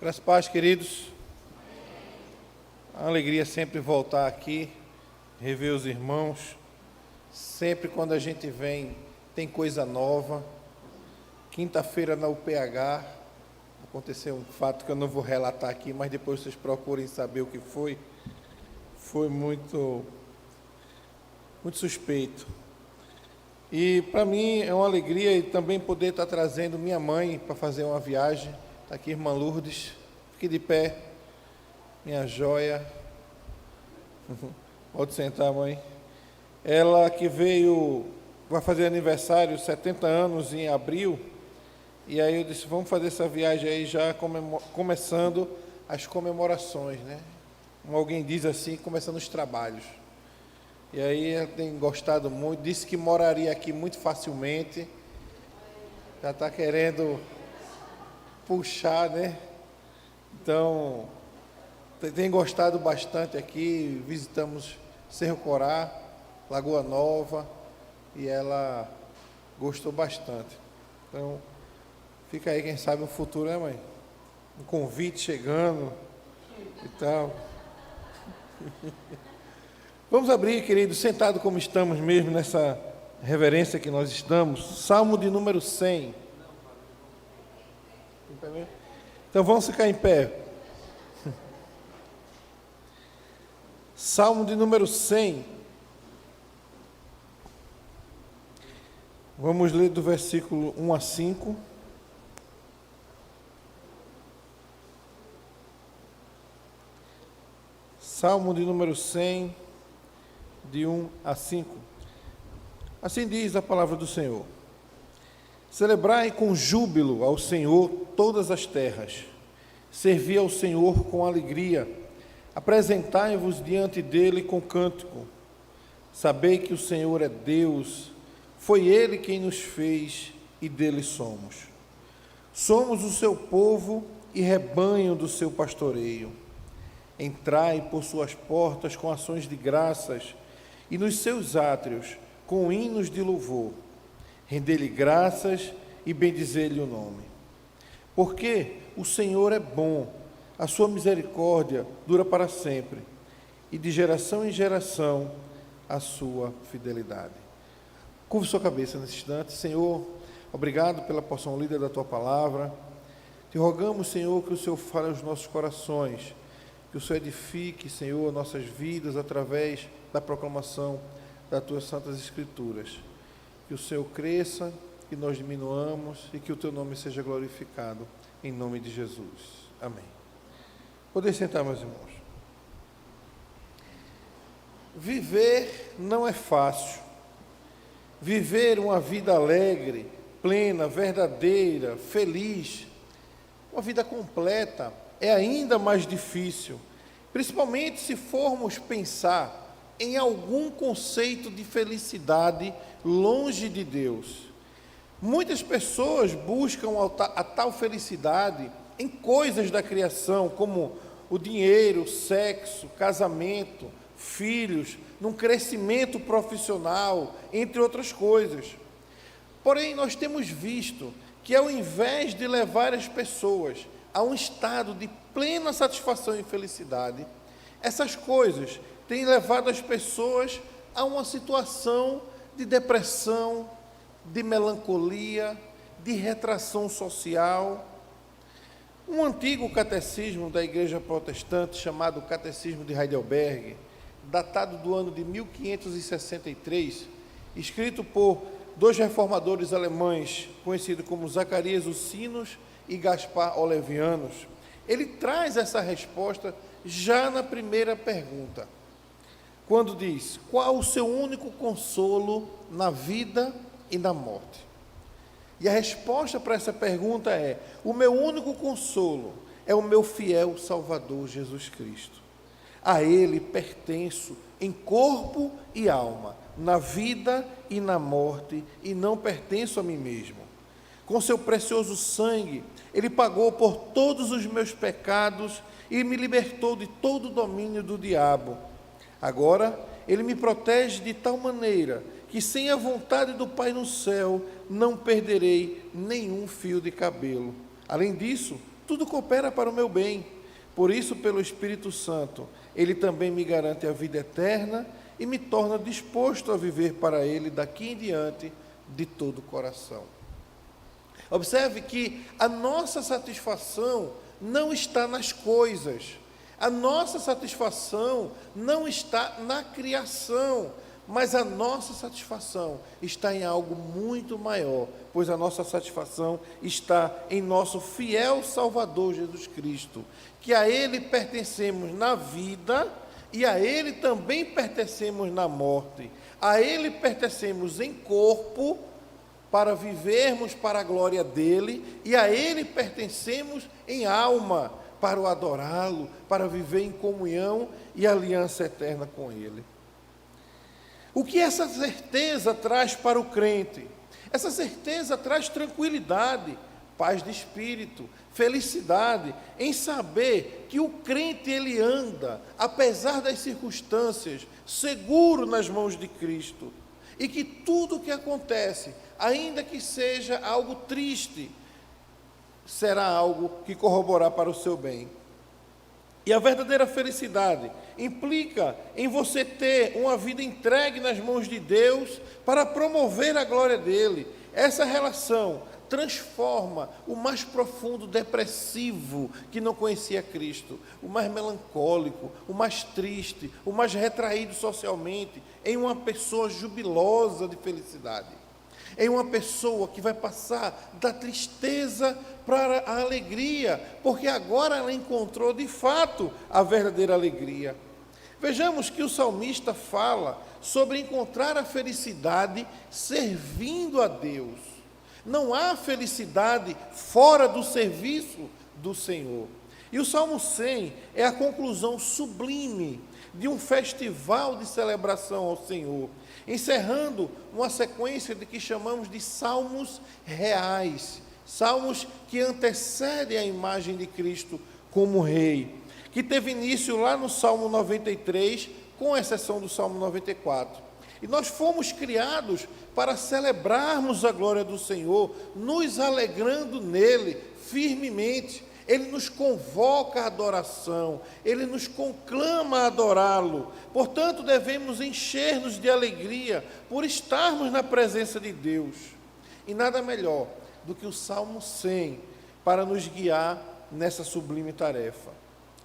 Graças a paz, queridos. É uma alegria sempre voltar aqui, rever os irmãos. Sempre quando a gente vem, tem coisa nova. Quinta-feira na UPH, aconteceu um fato que eu não vou relatar aqui, mas depois vocês procurem saber o que foi. Foi muito suspeito. E para mim é uma alegria e também poder estar trazendo minha mãe para fazer uma viagem. Está aqui, irmã Lourdes. Fique de pé, minha joia. Pode sentar, mãe. Ela que vai fazer aniversário, 70 anos em abril. E aí eu disse, vamos fazer essa viagem aí já começando as comemorações, né? Como alguém diz assim, começando os trabalhos. E aí ela tem gostado muito, disse que moraria aqui muito facilmente. Já está querendo puxar, né? Então, tem gostado bastante aqui. Visitamos Cerro Corá, Lagoa Nova, e ela gostou bastante. Então, fica aí, quem sabe, no futuro, né, mãe? Um convite chegando e tal. Vamos abrir, queridos, sentado como estamos mesmo, nessa reverência que nós estamos. Salmo de número 100. Então vamos ficar em pé. Salmo de número 100. Vamos ler do versículo 1 a 5. Salmo de número 100, de 1 a 5. Assim diz a palavra do Senhor. Celebrai com júbilo ao Senhor todas as terras. Servi ao Senhor com alegria. Apresentai-vos diante dele com cântico. Sabei que o Senhor é Deus. Foi ele quem nos fez e dele somos. Somos o seu povo e rebanho do seu pastoreio. Entrai por suas portas com ações de graças e nos seus átrios com hinos de louvor. Rendei-lhe graças e bendizei-lhe o nome. Porque o Senhor é bom, a sua misericórdia dura para sempre, e de geração em geração a sua fidelidade. Curva sua cabeça nesse instante. Senhor, obrigado pela porção lida da tua palavra. Te rogamos, Senhor, que o Senhor fale aos nossos corações, que o Senhor edifique, Senhor, nossas vidas através da proclamação das tuas santas escrituras. Que o Senhor cresça, que nós diminuamos e que o teu nome seja glorificado, em nome de Jesus. Amém. Podem sentar, meus irmãos. Viver não é fácil. Viver uma vida alegre, plena, verdadeira, feliz, uma vida completa, é ainda mais difícil, principalmente se formos pensar em algum conceito de felicidade longe de Deus. Muitas pessoas buscam a tal felicidade em coisas da criação, como o dinheiro, sexo, casamento, filhos, num crescimento profissional, entre outras coisas. Porém, nós temos visto que ao invés de levar as pessoas a um estado de plena satisfação e felicidade, essas coisas têm levado as pessoas a uma situação de depressão, de melancolia, de retração social. Um antigo catecismo da Igreja Protestante, chamado Catecismo de Heidelberg, datado do ano de 1563, escrito por dois reformadores alemães, conhecidos como Zacarias Ursinus e Gaspar Olevianus, ele traz essa resposta já na primeira pergunta, quando diz: qual o seu único consolo na vida e na morte? E a resposta para essa pergunta é: o meu único consolo é o meu fiel Salvador Jesus Cristo. A Ele pertenço em corpo e alma, na vida e na morte, e não pertenço a mim mesmo. Com seu precioso sangue, Ele pagou por todos os meus pecados e me libertou de todo o domínio do diabo. Agora, Ele me protege de tal maneira que, sem a vontade do Pai no céu, não perderei nenhum fio de cabelo. Além disso, tudo coopera para o meu bem. Por isso, pelo Espírito Santo, Ele também me garante a vida eterna e me torna disposto a viver para Ele daqui em diante de todo o coração. Observe que a nossa satisfação não está nas coisas, a nossa satisfação não está na criação, mas a nossa satisfação está em algo muito maior, pois a nossa satisfação está em nosso fiel Salvador Jesus Cristo, que a Ele pertencemos na vida e a Ele também pertencemos na morte. A Ele pertencemos em corpo, para vivermos para a glória dEle, e a Ele pertencemos em alma, para o adorá-lo, para viver em comunhão e aliança eterna com Ele. O que essa certeza traz para o crente? Essa certeza traz tranquilidade, paz de espírito, felicidade, em saber que o crente ele anda, apesar das circunstâncias, seguro nas mãos de Cristo, e que tudo o que acontece, ainda que seja algo triste, será algo que corroborar para o seu bem. E a verdadeira felicidade implica em você ter uma vida entregue nas mãos de Deus para promover a glória dEle. Essa relação transforma o mais profundo depressivo que não conhecia Cristo, o mais melancólico, o mais triste, o mais retraído socialmente, em uma pessoa jubilosa de felicidade. Em uma pessoa que vai passar da tristeza para a alegria, porque agora ela encontrou de fato a verdadeira alegria. Vejamos que o salmista fala sobre encontrar a felicidade servindo a Deus. Não há felicidade fora do serviço do Senhor. E o Salmo 100 é a conclusão sublime de um festival de celebração ao Senhor, encerrando uma sequência de que chamamos de salmos reais, salmos que antecedem a imagem de Cristo como Rei, que teve início lá no Salmo 93, com exceção do Salmo 94. E nós fomos criados para celebrarmos a glória do Senhor, nos alegrando nele firmemente. Ele nos convoca à adoração, Ele nos conclama a adorá-lo. Portanto, devemos encher-nos de alegria por estarmos na presença de Deus. E nada melhor do que o Salmo 100 para nos guiar nessa sublime tarefa.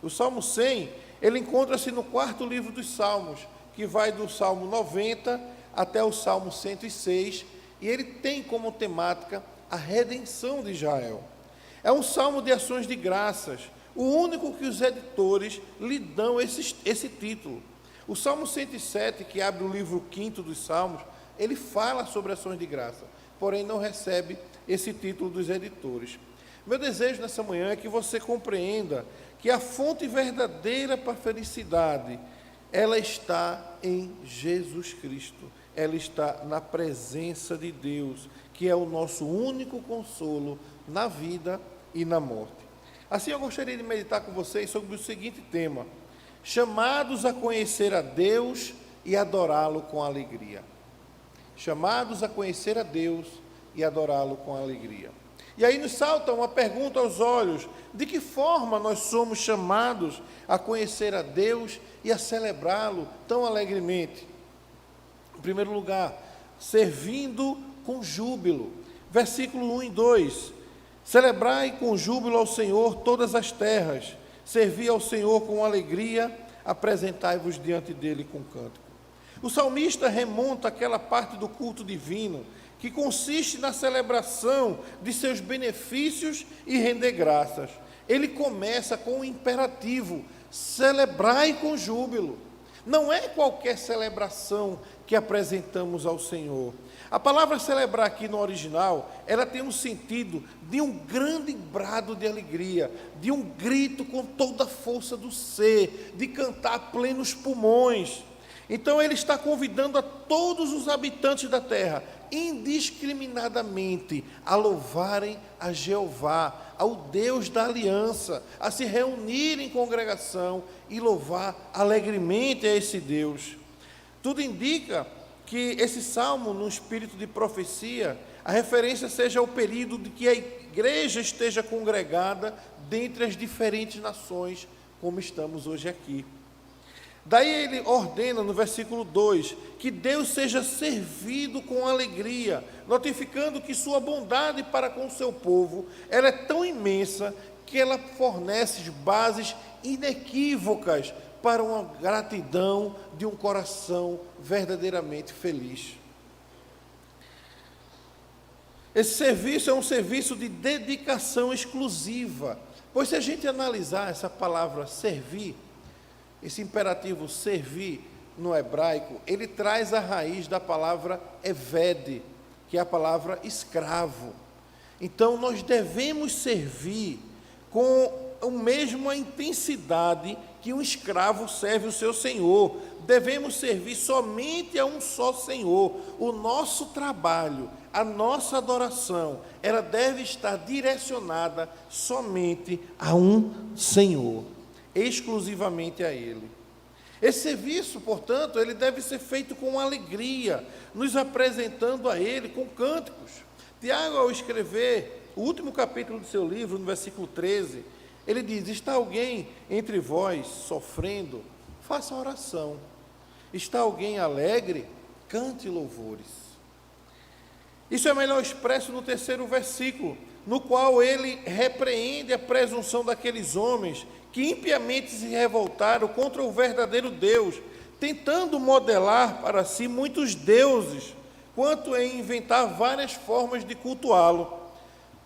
O Salmo 100, ele encontra-se no quarto livro dos Salmos, que vai do Salmo 90 até o Salmo 106, e ele tem como temática a redenção de Israel. É um salmo de ações de graças, o único que os editores lhe dão esse título. O Salmo 107, que abre o livro 5º dos Salmos, ele fala sobre ações de graça, porém não recebe esse título dos editores. Meu desejo nessa manhã é que você compreenda que a fonte verdadeira para a felicidade, ela está em Jesus Cristo, ela está na presença de Deus, que é o nosso único consolo na vida e na morte. Assim, eu gostaria de meditar com vocês sobre o seguinte tema: chamados a conhecer a Deus e adorá-lo com alegria. Chamados a conhecer a Deus e adorá-lo com alegria. E aí nos salta uma pergunta aos olhos: de que forma nós somos chamados a conhecer a Deus e a celebrá-lo tão alegremente? Em primeiro lugar, servindo com júbilo. Versículo 1 e 2. Celebrai com júbilo ao Senhor todas as terras, servi ao Senhor com alegria, apresentai-vos diante dele com cântico. O salmista remonta aquela parte do culto divino, que consiste na celebração de seus benefícios e render graças. Ele começa com um imperativo: celebrai com júbilo. Não é qualquer celebração que apresentamos ao Senhor. A palavra celebrar aqui no original, ela tem um sentido de um grande brado de alegria, de um grito com toda a força do ser, de cantar a plenos pulmões. Então ele está convidando a todos os habitantes da terra, indiscriminadamente, a louvarem a Jeová, ao Deus da aliança, a se reunir em congregação e louvar alegremente a esse Deus. Tudo indica que esse salmo, no espírito de profecia, a referência seja o período de que a igreja esteja congregada dentre as diferentes nações, como estamos hoje aqui. Daí ele ordena no versículo 2, que Deus seja servido com alegria, notificando que sua bondade para com o seu povo, ela é tão imensa, que ela fornece bases inequívocas para uma gratidão de um coração verdadeiramente feliz. Esse serviço é um serviço de dedicação exclusiva, pois se a gente analisar essa palavra servir, esse imperativo servir no hebraico, ele traz a raiz da palavra eved, que é a palavra escravo. Então nós devemos servir com a mesma intensidade que um escravo serve o seu senhor. Devemos servir somente a um só Senhor. O nosso trabalho, a nossa adoração, ela deve estar direcionada somente a um Senhor, exclusivamente a Ele. Esse serviço, portanto, ele deve ser feito com alegria, nos apresentando a Ele com cânticos. Tiago, ao escrever o último capítulo do seu livro, no versículo 13, ele diz: está alguém entre vós sofrendo? Faça oração. Está alguém alegre? Cante louvores. Isso é melhor expresso no terceiro versículo, no qual ele repreende a presunção daqueles homens que impiamente se revoltaram contra o verdadeiro Deus, tentando modelar para si muitos deuses, quanto em inventar várias formas de cultuá-lo.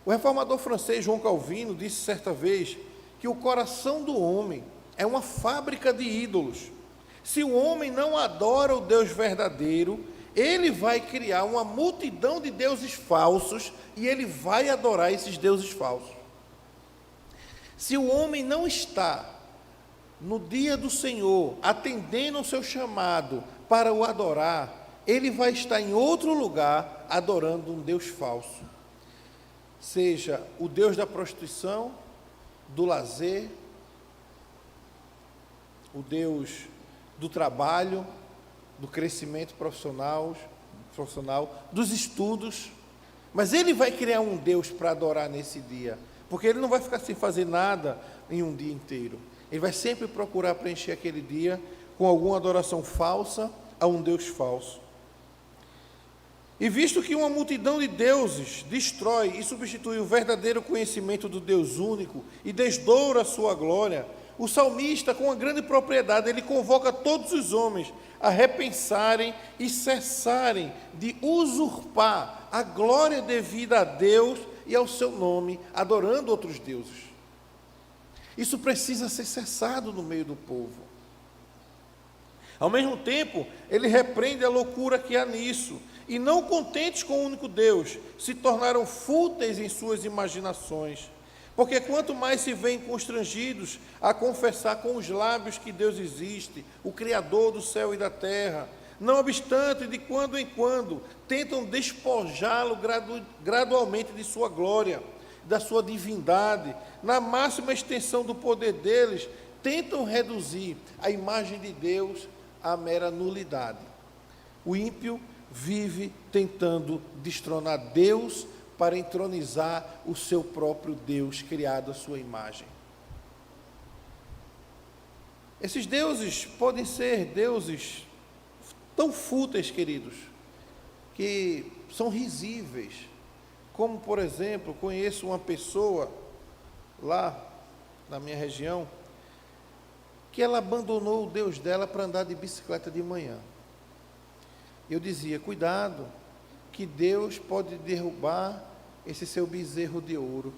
O reformador francês João Calvino disse certa vez que o coração do homem é uma fábrica de ídolos. Se o homem não adora o Deus verdadeiro, ele vai criar uma multidão de deuses falsos e ele vai adorar esses deuses falsos. Se o homem não está no dia do Senhor, atendendo ao seu chamado para o adorar, ele vai estar em outro lugar adorando um Deus falso. Seja o Deus da prostituição, do lazer, o Deus do trabalho, do crescimento profissional, dos estudos, mas ele vai criar um Deus para adorar nesse dia, porque ele não vai ficar sem fazer nada em um dia inteiro. Ele vai sempre procurar preencher aquele dia com alguma adoração falsa a um Deus falso. E visto que uma multidão de deuses destrói e substitui o verdadeiro conhecimento do Deus único e desdoura a sua glória, o salmista, com uma grande propriedade, ele convoca todos os homens a repensarem e cessarem de usurpar a glória devida a Deus e ao seu nome, adorando outros deuses. Isso precisa ser cessado no meio do povo. Ao mesmo tempo, ele repreende a loucura que há nisso, e não contentes com o único Deus, se tornaram fúteis em suas imaginações, porque quanto mais se veem constrangidos a confessar com os lábios que Deus existe, o Criador do céu e da terra, não obstante, de quando em quando, tentam despojá-lo gradualmente de sua glória, da sua divindade, na máxima extensão do poder deles, tentam reduzir a imagem de Deus à mera nulidade. O ímpio vive tentando destronar Deus para entronizar o seu próprio Deus, criado à sua imagem. Esses deuses podem ser deuses tão fúteis, queridos, que são risíveis. Como, por exemplo, conheço uma pessoa lá na minha região, que ela abandonou o Deus dela para andar de bicicleta de manhã. Eu dizia: cuidado, que Deus pode derrubar esse seu bezerro de ouro.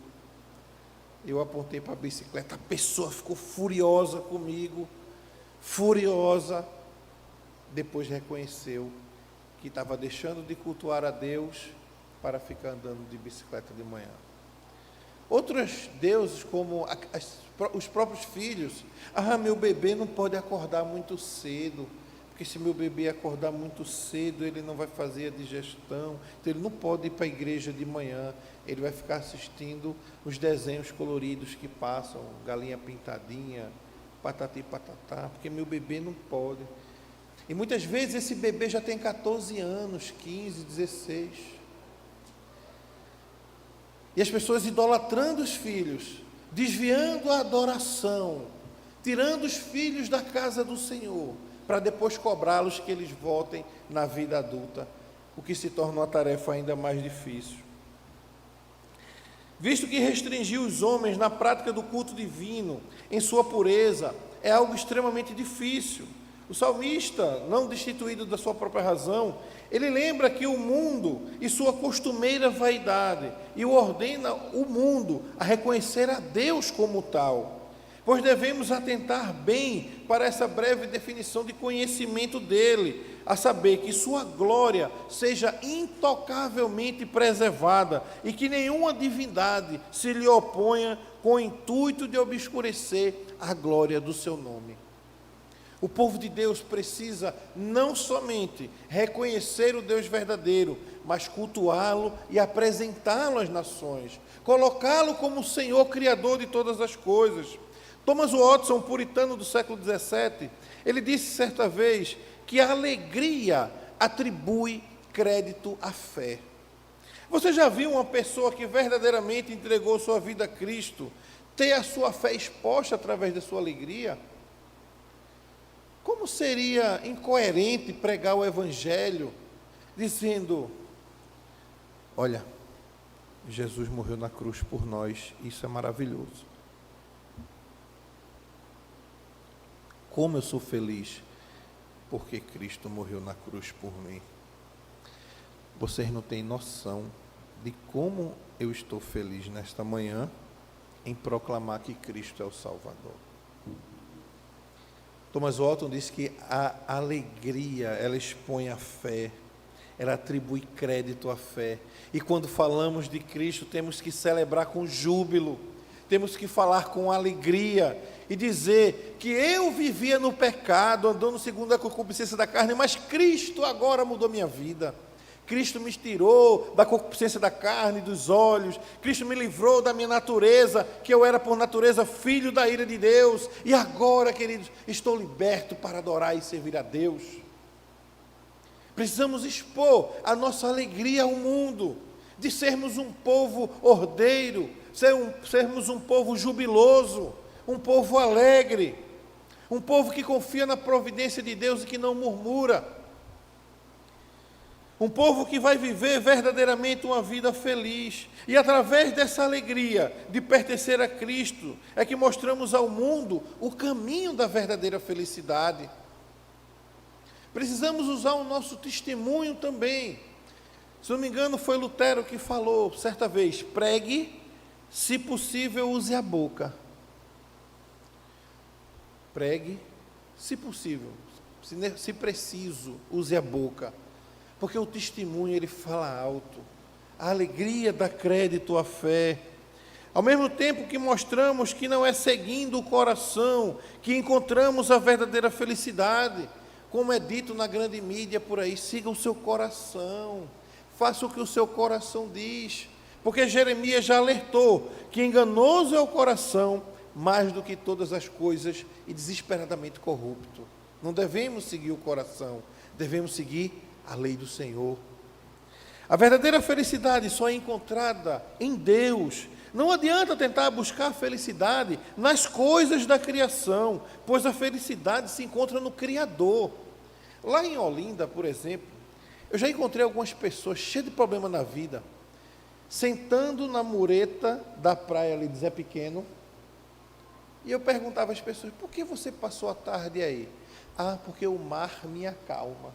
Eu apontei para a bicicleta, a pessoa ficou furiosa comigo, furiosa. Depois reconheceu que estava deixando de cultuar a Deus para ficar andando de bicicleta de manhã. Outros deuses, como os próprios filhos: meu bebê não pode acordar muito cedo, porque se meu bebê acordar muito cedo, ele não vai fazer a digestão, então ele não pode ir para a igreja de manhã, ele vai ficar assistindo os desenhos coloridos que passam, galinha pintadinha, patati patatá, porque meu bebê não pode. E muitas vezes esse bebê já tem 14 anos, 15, 16. E as pessoas idolatrando os filhos, desviando a adoração, tirando os filhos da casa do Senhor, para depois cobrá-los que eles voltem na vida adulta, o que se torna uma tarefa ainda mais difícil. Visto que restringir os homens na prática do culto divino, em sua pureza, é algo extremamente difícil. O salmista, não destituído da sua própria razão, ele lembra que o mundo e sua costumeira vaidade, e o ordena o mundo a reconhecer a Deus como tal, pois devemos atentar bem para essa breve definição de conhecimento dele, a saber que sua glória seja intocavelmente preservada e que nenhuma divindade se lhe oponha com o intuito de obscurecer a glória do seu nome. O povo de Deus precisa não somente reconhecer o Deus verdadeiro, mas cultuá-lo e apresentá-lo às nações, colocá-lo como o Senhor Criador de todas as coisas. Thomas Watson, puritano do século XVII, ele disse certa vez que a alegria atribui crédito à fé. Você já viu uma pessoa que verdadeiramente entregou sua vida a Cristo ter a sua fé exposta através da sua alegria? Como seria incoerente pregar o Evangelho dizendo: olha, Jesus morreu na cruz por nós, isso é maravilhoso. Como eu sou feliz porque Cristo morreu na cruz por mim. Vocês não têm noção de como eu estou feliz nesta manhã em proclamar que Cristo é o Salvador. Thomas Watson diz que a alegria, ela expõe a fé, ela atribui crédito à fé. E quando falamos de Cristo, temos que celebrar com júbilo, temos que falar com alegria e dizer que eu vivia no pecado, andando segundo a concupiscência da carne, mas Cristo agora mudou minha vida. Cristo me tirou da concupiscência da carne e dos olhos. Cristo me livrou da minha natureza, que eu era por natureza filho da ira de Deus. E agora, queridos, estou liberto para adorar e servir a Deus. Precisamos expor a nossa alegria ao mundo, de sermos um povo ordeiro, sermos um povo jubiloso, um povo alegre, um povo que confia na providência de Deus e que não murmura. Um povo que vai viver verdadeiramente uma vida feliz. E através dessa alegria de pertencer a Cristo, é que mostramos ao mundo o caminho da verdadeira felicidade. Precisamos usar o nosso testemunho também. Se não me engano, foi Lutero que falou certa vez: pregue, se possível, use a boca. Pregue, se possível, se preciso, use a boca. Porque o testemunho, ele fala alto. A alegria dá crédito à fé. Ao mesmo tempo que mostramos que não é seguindo o coração que encontramos a verdadeira felicidade. Como é dito na grande mídia por aí, siga o seu coração. Faça o que o seu coração diz. Porque Jeremias já alertou que enganoso é o coração mais do que todas as coisas e desesperadamente corrupto. Não devemos seguir o coração, devemos seguir a lei do Senhor. A verdadeira felicidade só é encontrada em Deus. Não adianta tentar buscar a felicidade nas coisas da criação, pois a felicidade se encontra no Criador. Lá em Olinda, por exemplo, eu já encontrei algumas pessoas cheias de problema na vida, sentando na mureta da praia ali de Zé Pequeno, e eu perguntava às pessoas: por que você passou a tarde aí? Ah, porque o mar me acalma.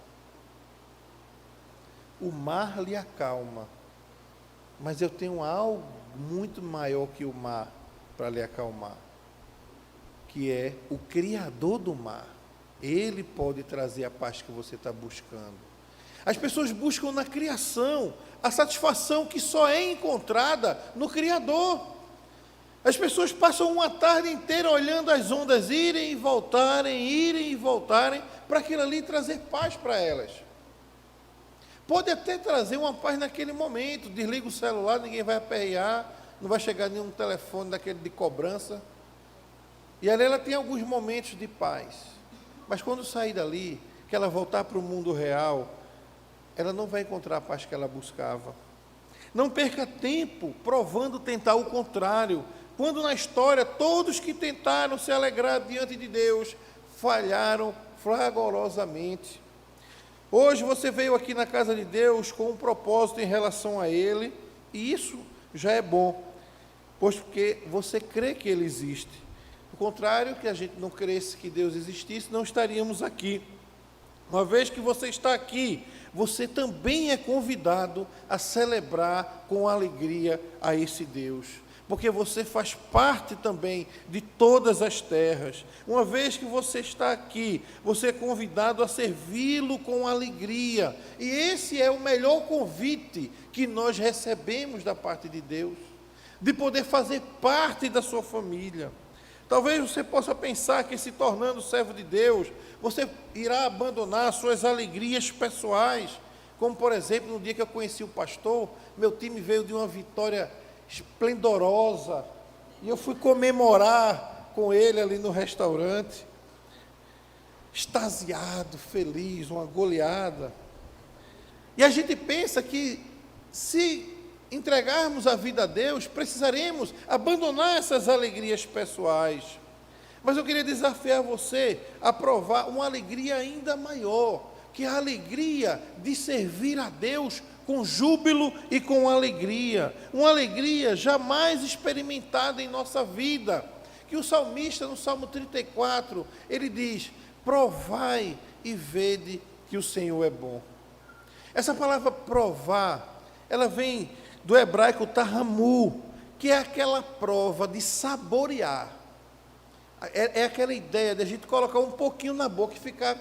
O mar lhe acalma, mas eu tenho algo muito maior que o mar para lhe acalmar, que é o Criador do mar. Ele pode trazer a paz que você está buscando. As pessoas buscam na criação a satisfação que só é encontrada no Criador. As pessoas passam uma tarde inteira olhando as ondas irem e voltarem, para aquilo ali trazer paz para elas. Pode até trazer uma paz naquele momento, desliga o celular, ninguém vai aperrear, não vai chegar nenhum telefone daquele de cobrança. E ali ela tem alguns momentos de paz. Mas quando sair dali, que ela voltar para o mundo real, ela não vai encontrar a paz que ela buscava. Não perca tempo provando tentar o contrário, quando na história todos que tentaram se alegrar diante de Deus falharam fragorosamente. Hoje você veio aqui na casa de Deus com um propósito em relação a Ele, e isso já é bom, pois porque você crê que Ele existe. Do contrário, que a gente não cresce que Deus existisse, não estaríamos aqui. Uma vez que você está aqui, você também é convidado a celebrar com alegria a esse Deus, porque você faz parte também de todas as terras. Uma vez que você está aqui, você é convidado a servi-lo com alegria, e esse é o melhor convite que nós recebemos da parte de Deus, de poder fazer parte da sua família. Talvez você possa pensar que, se tornando servo de Deus, você irá abandonar suas alegrias pessoais, como por exemplo, no dia que eu conheci o pastor, meu time veio de uma vitória esplendorosa, e eu fui comemorar com ele ali no restaurante, extasiado, feliz, uma goleada. E a gente pensa que, se entregarmos a vida a Deus, precisaremos abandonar essas alegrias pessoais. Mas eu queria desafiar você a provar uma alegria ainda maior, que é a alegria de servir a Deus com júbilo e com alegria, uma alegria jamais experimentada em nossa vida, que o salmista no Salmo 34, ele diz: provai e vede que o Senhor é bom. Essa palavra provar, ela vem do hebraico tahamu, que é aquela prova de saborear, é aquela ideia de a gente colocar um pouquinho na boca e ficar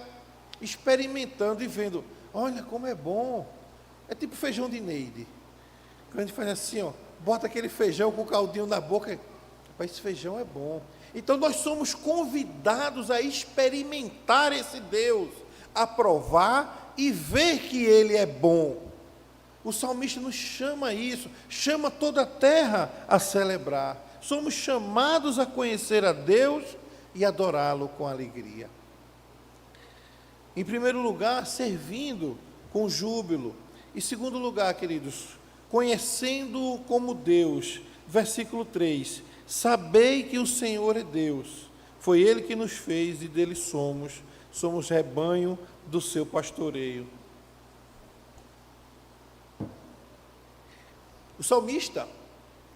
experimentando e vendo, olha como é bom. É tipo feijão de Neide, quando a gente faz assim, ó, bota aquele feijão com o caldinho na boca, rapaz, esse feijão é bom. Então nós somos convidados a experimentar esse Deus, a provar e ver que Ele é bom. O salmista nos chama a isso, chama toda a terra a celebrar. Somos chamados a conhecer a Deus e adorá-lo com alegria. Em primeiro lugar, servindo com júbilo. Em segundo lugar, queridos, conhecendo-o como Deus. Versículo 3: sabei que o Senhor é Deus, foi Ele que nos fez e dele somos rebanho do seu pastoreio. O salmista,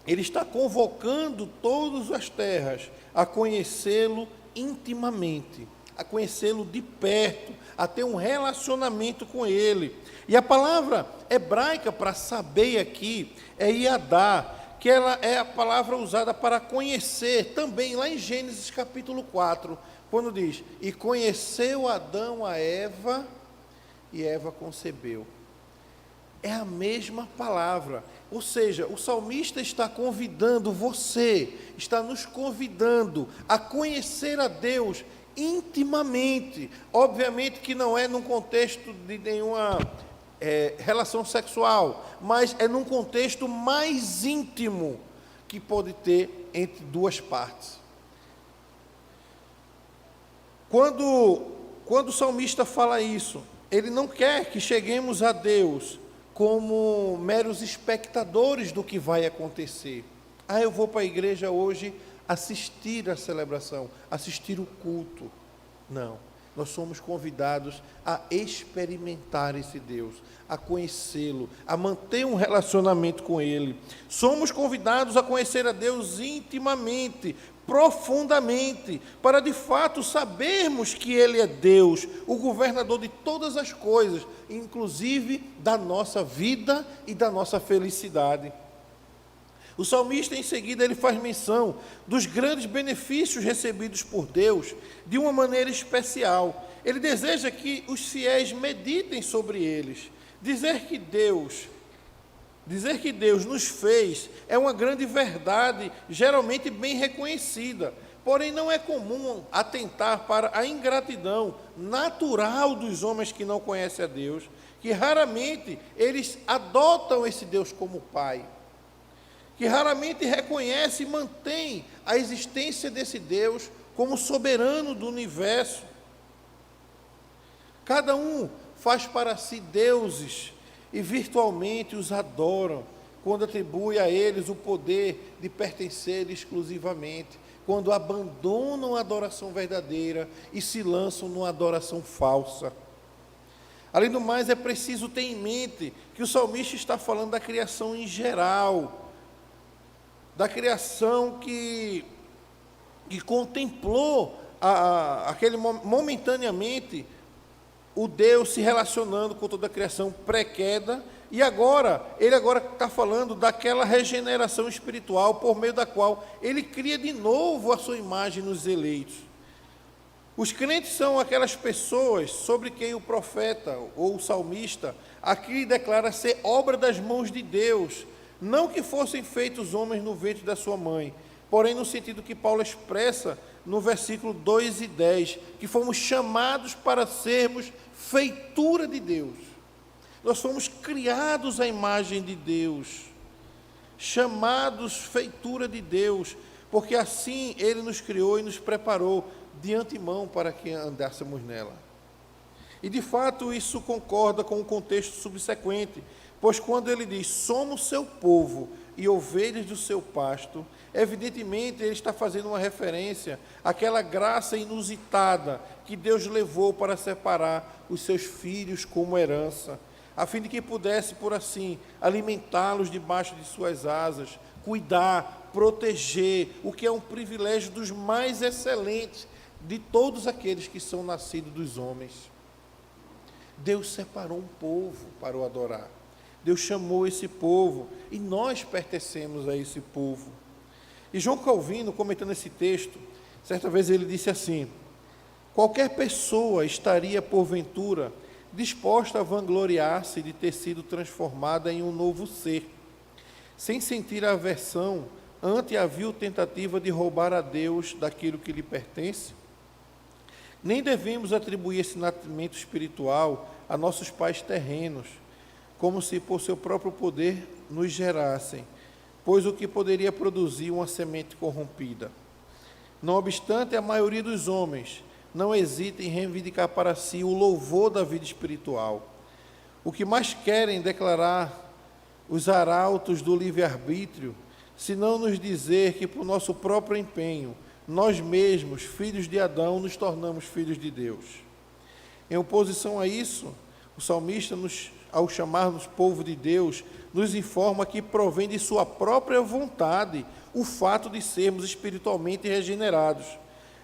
ele está convocando todas as terras a conhecê-lo intimamente, a conhecê-lo de perto, a ter um relacionamento com Ele. E a palavra hebraica para saber aqui é yadá, que ela é a palavra usada para conhecer, também lá em Gênesis capítulo 4, quando diz, e conheceu Adão a Eva, e Eva concebeu. É a mesma palavra, ou seja, o salmista está convidando você, está nos convidando a conhecer a Deus intimamente. Obviamente que não é num contexto de nenhuma relação sexual, mas é num contexto mais íntimo que pode ter entre duas partes. Quando o salmista fala isso, ele não quer que cheguemos a Deus como meros espectadores do que vai acontecer. Eu vou para a igreja hoje assistir a celebração, assistir o culto. Não, nós somos convidados a experimentar esse Deus, a conhecê-lo, a manter um relacionamento com Ele. Somos convidados a conhecer a Deus intimamente, profundamente, para de fato sabermos que Ele é Deus, o governador de todas as coisas, inclusive da nossa vida e da nossa felicidade. O salmista, em seguida, ele faz menção dos grandes benefícios recebidos por Deus de uma maneira especial. Ele deseja que os fiéis meditem sobre eles. Dizer que Deus nos fez é uma grande verdade, geralmente bem reconhecida. Porém, não é comum atentar para a ingratidão natural dos homens que não conhecem a Deus, que raramente eles adotam esse Deus como Pai, que raramente reconhece e mantém a existência desse Deus como soberano do universo. Cada um faz para si deuses e virtualmente os adoram, quando atribui a eles o poder de pertencer exclusivamente, quando abandonam a adoração verdadeira e se lançam numa adoração falsa. Além do mais, é preciso ter em mente que o salmista está falando da criação em geral, da criação que contemplou momentaneamente o Deus se relacionando com toda a criação pré-queda, e ele agora está falando daquela regeneração espiritual por meio da qual ele cria de novo a sua imagem nos eleitos. Os crentes são aquelas pessoas sobre quem o profeta ou o salmista aqui declara ser obra das mãos de Deus, não que fossem feitos homens no ventre da sua mãe, porém no sentido que Paulo expressa no versículo 2 e 10, que fomos chamados para sermos feitura de Deus. Nós fomos criados à imagem de Deus, chamados feitura de Deus, porque assim Ele nos criou e nos preparou de antemão para que andássemos nela. E de fato isso concorda com o contexto subsequente, pois quando ele diz, somos seu povo e ovelhas do seu pasto, evidentemente ele está fazendo uma referência àquela graça inusitada que Deus levou para separar os seus filhos como herança, a fim de que pudesse, por assim, alimentá-los debaixo de suas asas, cuidar, proteger, o que é um privilégio dos mais excelentes de todos aqueles que são nascidos dos homens. Deus separou um povo para o adorar. Deus chamou esse povo e nós pertencemos a esse povo. E João Calvino, comentando esse texto, certa vez ele disse assim: qualquer pessoa estaria, porventura, disposta a vangloriar-se de ter sido transformada em um novo ser, sem sentir a aversão ante a vil tentativa de roubar a Deus daquilo que lhe pertence? Nem devemos atribuir esse nascimento espiritual a nossos pais terrenos, como se por seu próprio poder nos gerassem, pois o que poderia produzir uma semente corrompida. Não obstante, a maioria dos homens não hesita em reivindicar para si o louvor da vida espiritual. O que mais querem declarar os arautos do livre-arbítrio, se não nos dizer que por nosso próprio empenho, nós mesmos, filhos de Adão, nos tornamos filhos de Deus. Em oposição a isso, o salmista, ao chamar-nos povo de Deus, nos informa que provém de sua própria vontade o fato de sermos espiritualmente regenerados.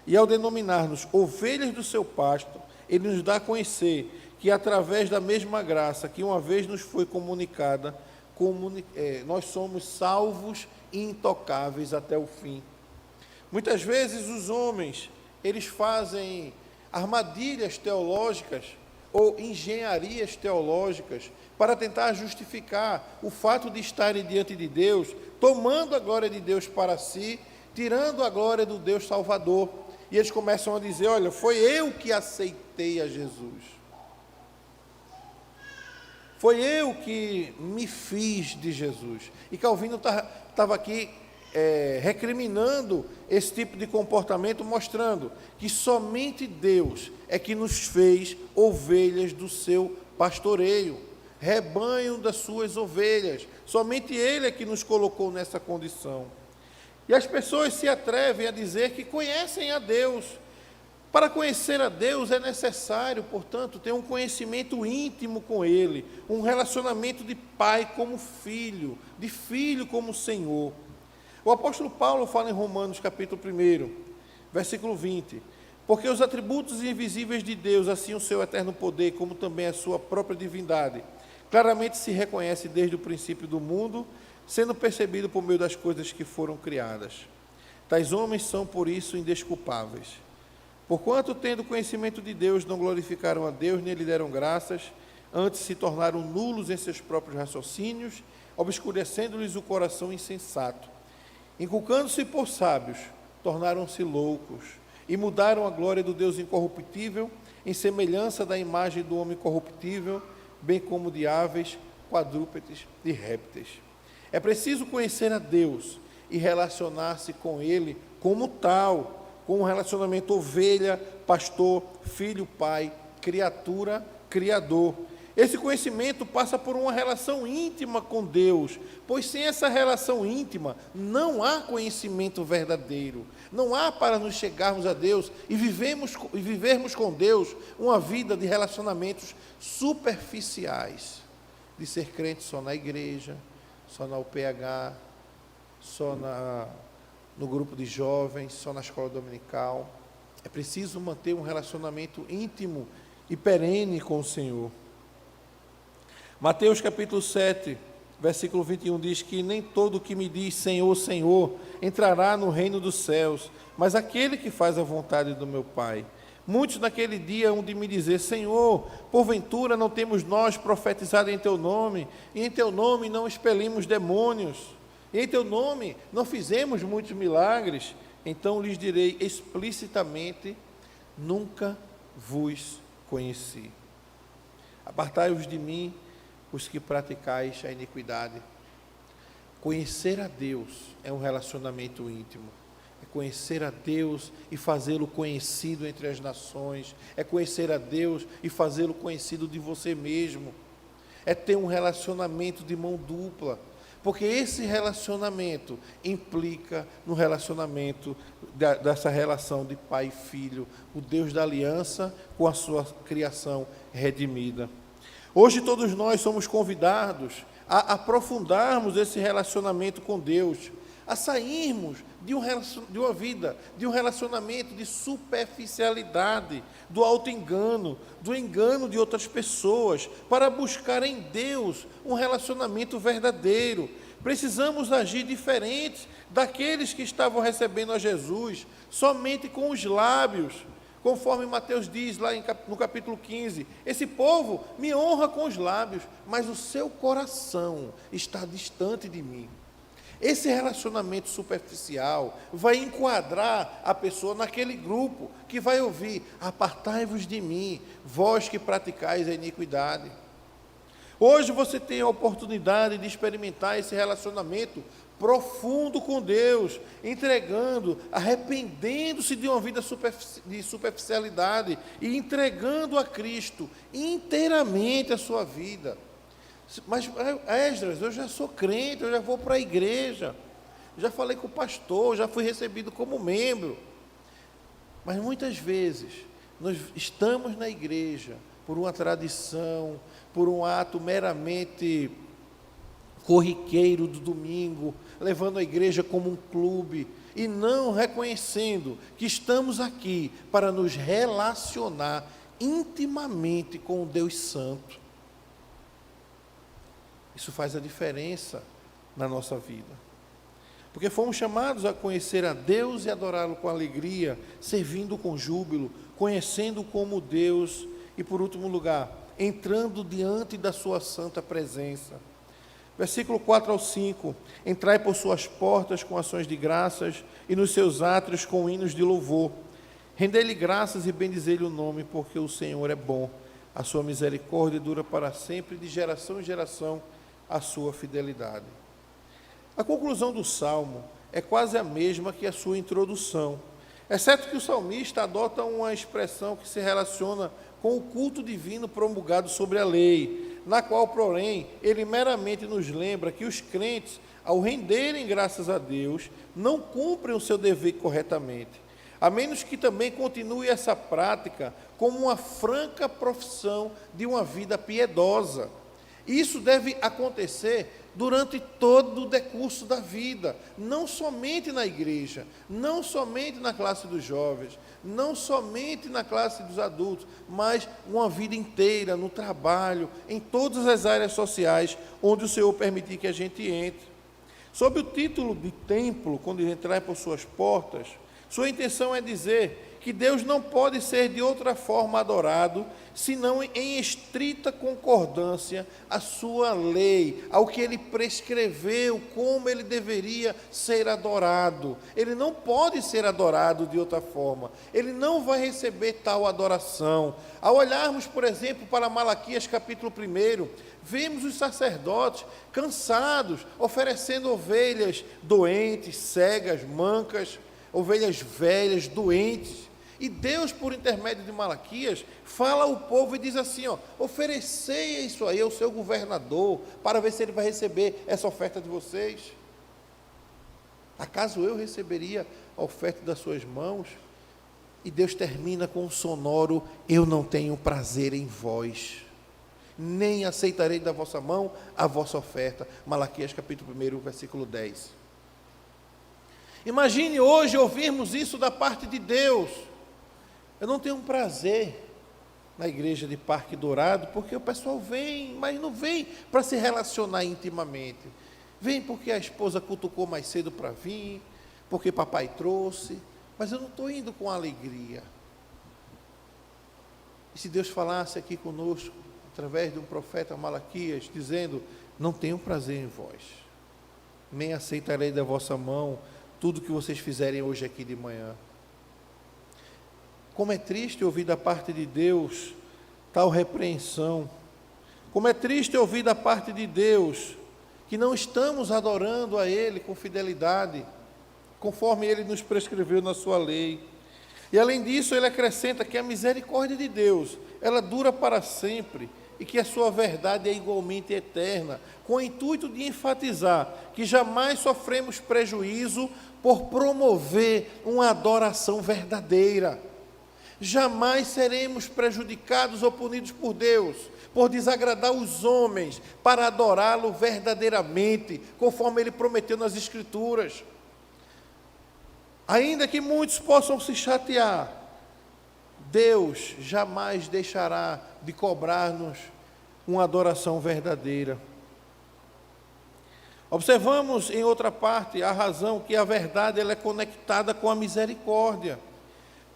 E ao denominar-nos ovelhas do seu pasto, ele nos dá a conhecer que através da mesma graça que uma vez nos foi comunicada, nós somos salvos e intocáveis até o fim. Muitas vezes os homens, eles fazem armadilhas teológicas ou engenharias teológicas para tentar justificar o fato de estarem diante de Deus, tomando a glória de Deus para si, tirando a glória do Deus Salvador. E eles começam a dizer, olha, foi eu que aceitei a Jesus. Foi eu que me fiz de Jesus. E Calvino estava aqui recriminando esse tipo de comportamento, mostrando que somente Deus é que nos fez ovelhas do seu pastoreio, rebanho das suas ovelhas. Somente Ele é que nos colocou nessa condição. E as pessoas se atrevem a dizer que conhecem a Deus. Para conhecer a Deus é necessário, portanto, ter um conhecimento íntimo com Ele, um relacionamento de pai como filho, de filho como Senhor. O apóstolo Paulo fala em Romanos capítulo 1, versículo 20, porque os atributos invisíveis de Deus, assim o seu eterno poder, como também a sua própria divindade, claramente se reconhece desde o princípio do mundo, sendo percebido por meio das coisas que foram criadas. Tais homens são, por isso, indesculpáveis. Porquanto, tendo conhecimento de Deus, não glorificaram a Deus, nem lhe deram graças, antes se tornaram nulos em seus próprios raciocínios, obscurecendo-lhes o coração insensato. Inculcando-se por sábios, tornaram-se loucos, e mudaram a glória do Deus incorruptível, em semelhança da imagem do homem corruptível, bem como de aves, quadrúpedes e répteis. É preciso conhecer a Deus e relacionar-se com Ele como tal, com um relacionamento ovelha, pastor, filho, pai, criatura, criador. Esse conhecimento passa por uma relação íntima com Deus, pois sem essa relação íntima não há conhecimento verdadeiro. Não há para nos chegarmos a Deus e vivermos com Deus uma vida de relacionamentos superficiais, de ser crente só na igreja, só na UPH, só no grupo de jovens, só na escola dominical. É preciso manter um relacionamento íntimo e perene com o Senhor. Mateus capítulo 7, versículo 21 diz que nem todo que me diz Senhor, Senhor, entrará no reino dos céus, mas aquele que faz a vontade do meu Pai. Muitos naquele dia hão de me dizer, Senhor, porventura não temos nós profetizado em Teu nome, e em Teu nome não expelimos demônios, e em Teu nome não fizemos muitos milagres. Então lhes direi explicitamente, nunca vos conheci. Apartai-vos de mim, os que praticais a iniquidade. Conhecer a Deus é um relacionamento íntimo. É conhecer a Deus e fazê-lo conhecido entre as nações. É conhecer a Deus e fazê-lo conhecido de você mesmo. É ter um relacionamento de mão dupla. Porque esse relacionamento implica no relacionamento dessa relação de pai e filho, o Deus da aliança com a sua criação redimida. Hoje todos nós somos convidados a aprofundarmos esse relacionamento com Deus, a sairmos de uma vida, de um relacionamento de superficialidade, do auto-engano, do engano de outras pessoas, para buscar em Deus um relacionamento verdadeiro. Precisamos agir diferente daqueles que estavam recebendo a Jesus somente com os lábios, conforme Mateus diz lá no capítulo 15, esse povo me honra com os lábios, mas o seu coração está distante de mim. Esse relacionamento superficial vai enquadrar a pessoa naquele grupo que vai ouvir, apartai-vos de mim, vós que praticais a iniquidade. Hoje você tem a oportunidade de experimentar esse relacionamento profundo com Deus, entregando, arrependendo-se de uma vida de superficialidade e entregando a Cristo inteiramente a sua vida. Mas, Esdras, eu já sou crente, eu já vou para a igreja, já falei com o pastor, já fui recebido como membro. Mas muitas vezes nós estamos na igreja por uma tradição, por um ato meramente corriqueiro do domingo, levando a igreja como um clube, e não reconhecendo que estamos aqui para nos relacionar intimamente com o Deus Santo. Isso faz a diferença na nossa vida, porque fomos chamados a conhecer a Deus e adorá-lo com alegria, servindo com júbilo, conhecendo como Deus, e por último lugar, entrando diante da sua santa presença. Versículo 4 ao 5, entrai por suas portas com ações de graças, e nos seus átrios com hinos de louvor. Rendei-lhe graças e bendizei-lhe o nome, porque o Senhor é bom, a sua misericórdia dura para sempre, de geração em geração a sua fidelidade. A conclusão do Salmo é quase a mesma que a sua introdução, exceto que o salmista adota uma expressão que se relaciona com o culto divino promulgado sobre a lei, na qual, porém, ele meramente nos lembra que os crentes, ao renderem graças a Deus, não cumprem o seu dever corretamente, a menos que também continue essa prática como uma franca profissão de uma vida piedosa. Isso deve acontecer durante todo o decurso da vida, não somente na igreja, não somente na classe dos jovens, não somente na classe dos adultos, mas uma vida inteira, no trabalho, em todas as áreas sociais onde o Senhor permitir que a gente entre. Sob o título de templo, quando entrar por suas portas, sua intenção é dizer que Deus não pode ser de outra forma adorado, senão em estrita concordância à sua lei, ao que ele prescreveu, como ele deveria ser adorado. Ele não pode ser adorado de outra forma, ele não vai receber tal adoração. Ao olharmos, por exemplo, para Malaquias capítulo 1, vemos os sacerdotes cansados, oferecendo ovelhas doentes, cegas, mancas, ovelhas velhas, doentes. E Deus, por intermédio de Malaquias, fala ao povo e diz assim, ó, oferecei isso aí ao seu governador, para ver se ele vai receber essa oferta de vocês. Acaso eu receberia a oferta das suas mãos? E Deus termina com um sonoro, eu não tenho prazer em vós, nem aceitarei da vossa mão a vossa oferta. Malaquias capítulo 1, versículo 10. Imagine hoje ouvirmos isso da parte de Deus. Eu não tenho prazer na igreja de Parque Dourado, porque o pessoal vem, mas não vem para se relacionar intimamente. Vem porque a esposa cutucou mais cedo para vir, porque papai trouxe, mas eu não estou indo com alegria. E se Deus falasse aqui conosco, através de um profeta Malaquias, dizendo, não tenho prazer em vós, nem aceitarei da vossa mão tudo que vocês fizerem hoje aqui de manhã. Como é triste ouvir da parte de Deus tal repreensão. Como é triste ouvir da parte de Deus que não estamos adorando a Ele com fidelidade, conforme Ele nos prescreveu na sua lei. E além disso, Ele acrescenta que a misericórdia de Deus, ela dura para sempre, e que a sua verdade é igualmente eterna, com o intuito de enfatizar que jamais sofremos prejuízo por promover uma adoração verdadeira. Jamais seremos prejudicados ou punidos por Deus, por desagradar os homens, para adorá-lo verdadeiramente, conforme Ele prometeu nas Escrituras. Ainda que muitos possam se chatear, Deus jamais deixará de cobrar-nos uma adoração verdadeira. Observamos em outra parte a razão que a verdade ela é conectada com a misericórdia.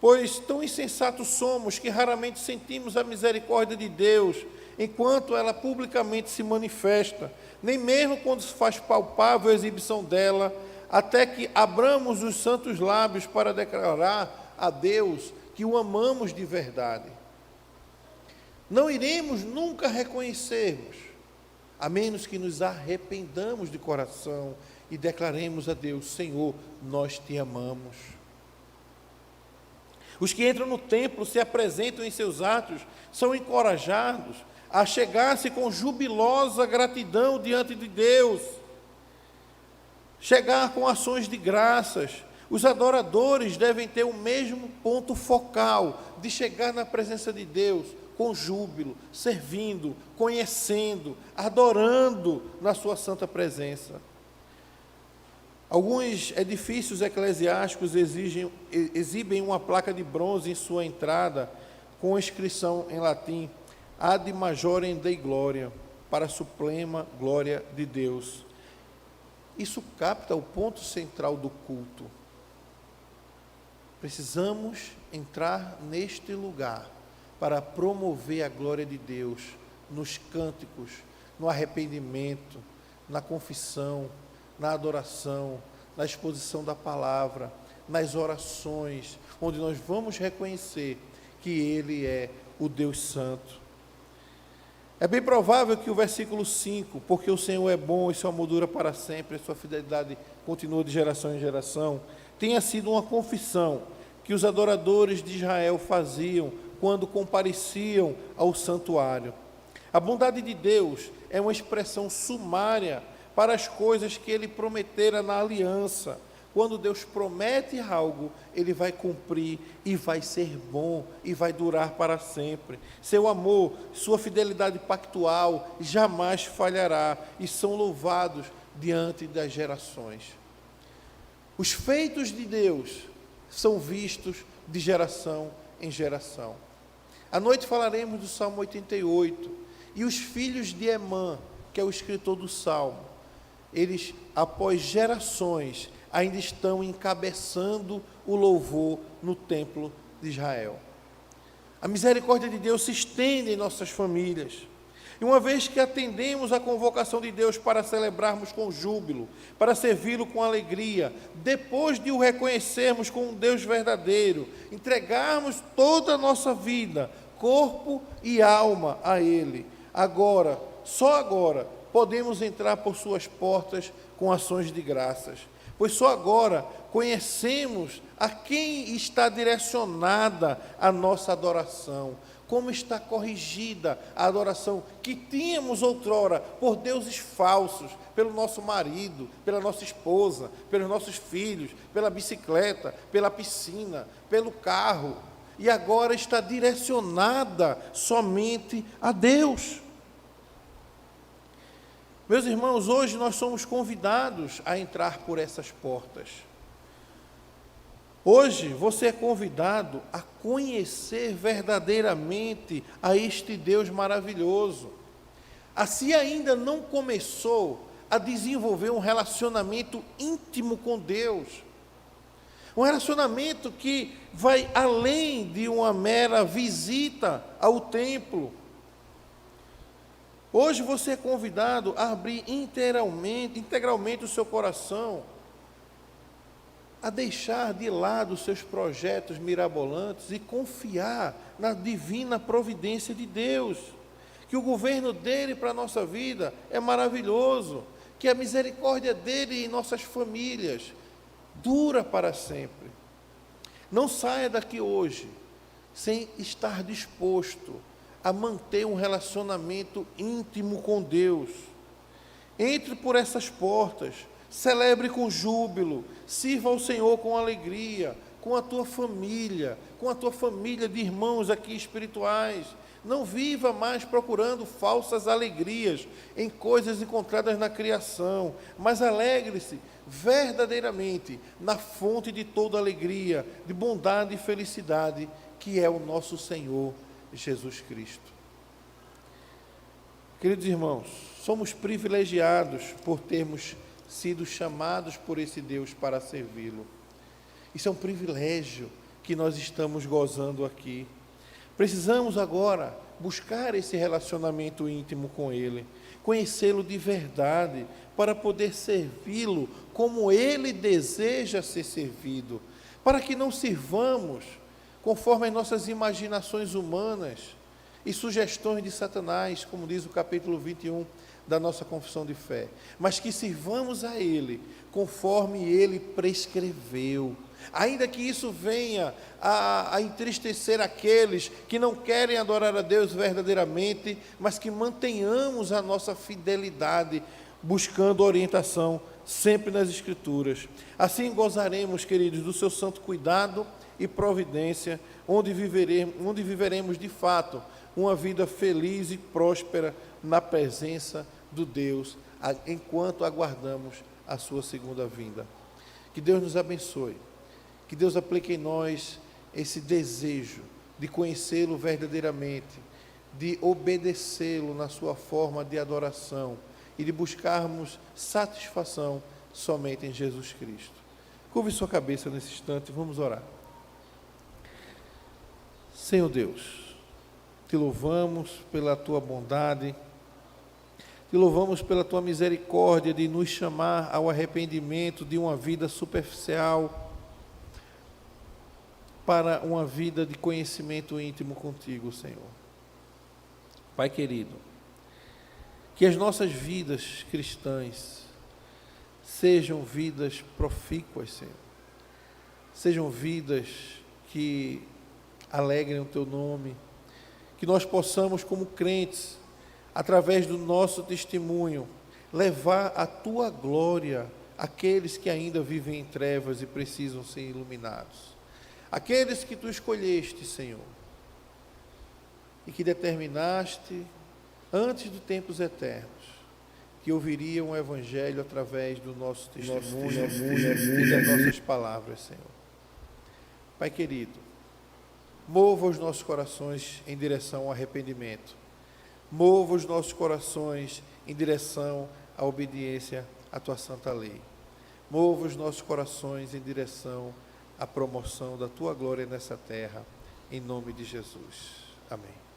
Pois tão insensatos somos que raramente sentimos a misericórdia de Deus, enquanto ela publicamente se manifesta, nem mesmo quando se faz palpável a exibição dela, até que abramos os santos lábios para declarar a Deus que o amamos de verdade. Não iremos nunca reconhecermos, a menos que nos arrependamos de coração e declaremos a Deus, Senhor, nós te amamos. Os que entram no templo, se apresentam em seus atos, são encorajados a chegar-se com jubilosa gratidão diante de Deus, chegar com ações de graças. Os adoradores devem ter o mesmo ponto focal de chegar na presença de Deus com júbilo, servindo, conhecendo, adorando na sua santa presença. Alguns edifícios eclesiásticos exibem uma placa de bronze em sua entrada, com inscrição em latim, Ad Majorem Dei Gloria, para a suprema glória de Deus. Isso capta o ponto central do culto. Precisamos entrar neste lugar para promover a glória de Deus nos cânticos, no arrependimento, na confissão, na adoração, na exposição da palavra, nas orações, onde nós vamos reconhecer que Ele é o Deus Santo. É bem provável que o versículo 5, porque o Senhor é bom e seu amor dura para sempre, e sua fidelidade continua de geração em geração, tenha sido uma confissão que os adoradores de Israel faziam quando compareciam ao santuário. A bondade de Deus é uma expressão sumária para as coisas que Ele prometera na aliança. Quando Deus promete algo, Ele vai cumprir e vai ser bom e vai durar para sempre. Seu amor, sua fidelidade pactual jamais falhará e são louvados diante das gerações. Os feitos de Deus são vistos de geração em geração. À noite falaremos do Salmo 88 e os filhos de Emã, que é o escritor do Salmo, eles, após gerações, ainda estão encabeçando o louvor no templo de Israel. A misericórdia de Deus se estende em nossas famílias. E uma vez que atendemos à convocação de Deus para celebrarmos com júbilo, para servi-lo com alegria, depois de o reconhecermos como um Deus verdadeiro, entregarmos toda a nossa vida, corpo e alma a Ele, só agora, podemos entrar por suas portas com ações de graças, pois só agora conhecemos a quem está direcionada a nossa adoração, como está corrigida a adoração que tínhamos outrora por deuses falsos, pelo nosso marido, pela nossa esposa, pelos nossos filhos, pela bicicleta, pela piscina, pelo carro, e agora está direcionada somente a Deus. Meus irmãos, hoje nós somos convidados a entrar por essas portas. Hoje você é convidado a conhecer verdadeiramente a este Deus maravilhoso. Se ainda não começou a desenvolver um relacionamento íntimo com Deus, um relacionamento que vai além de uma mera visita ao templo. Hoje você é convidado a abrir integralmente o seu coração, a deixar de lado os seus projetos mirabolantes e confiar na divina providência de Deus, que o governo dele para a nossa vida é maravilhoso, que a misericórdia dele em nossas famílias dura para sempre. Não saia daqui hoje sem estar disposto a manter um relacionamento íntimo com Deus. Entre por essas portas, celebre com júbilo, sirva ao Senhor com alegria, com a tua família de irmãos aqui espirituais. Não viva mais procurando falsas alegrias em coisas encontradas na criação, mas alegre-se verdadeiramente na fonte de toda alegria, de bondade e felicidade, que é o nosso Senhor Jesus Cristo. Queridos irmãos, somos privilegiados por termos sido chamados por esse Deus para servi-lo. Isso é um privilégio que nós estamos gozando aqui. Precisamos agora buscar esse relacionamento íntimo com Ele, conhecê-lo de verdade, para poder servi-lo como Ele deseja ser servido, para que não sirvamos conforme as nossas imaginações humanas e sugestões de Satanás, como diz o capítulo 21 da nossa confissão de fé, mas que sirvamos a Ele conforme Ele prescreveu. Ainda que isso venha a entristecer aqueles que não querem adorar a Deus verdadeiramente, mas que mantenhamos a nossa fidelidade, buscando orientação sempre nas Escrituras. Assim gozaremos, queridos, do seu santo cuidado e providência, onde viveremos de fato uma vida feliz e próspera na presença do Deus, enquanto aguardamos a sua segunda vinda. Que Deus nos abençoe, que Deus aplique em nós esse desejo de conhecê-lo verdadeiramente, de obedecê-lo na sua forma de adoração e de buscarmos satisfação somente em Jesus Cristo. Curve sua cabeça nesse instante e vamos orar. Senhor Deus, te louvamos pela tua bondade, te louvamos pela tua misericórdia de nos chamar ao arrependimento de uma vida superficial para uma vida de conhecimento íntimo contigo, Senhor. Pai querido, que as nossas vidas cristãs sejam vidas profícuas, Senhor. Sejam vidas que alegrem o teu nome, que nós possamos, como crentes, através do nosso testemunho, levar a tua glória àqueles que ainda vivem em trevas e precisam ser iluminados. Aqueles que tu escolheste, Senhor, e que determinaste antes dos tempos eternos, que ouviriam o Evangelho através do nosso testemunho e das nossas palavras, Senhor. Pai querido, mova os nossos corações em direção ao arrependimento. Mova os nossos corações em direção à obediência à tua santa lei. Mova os nossos corações em direção à promoção da tua glória nessa terra, em nome de Jesus. Amém.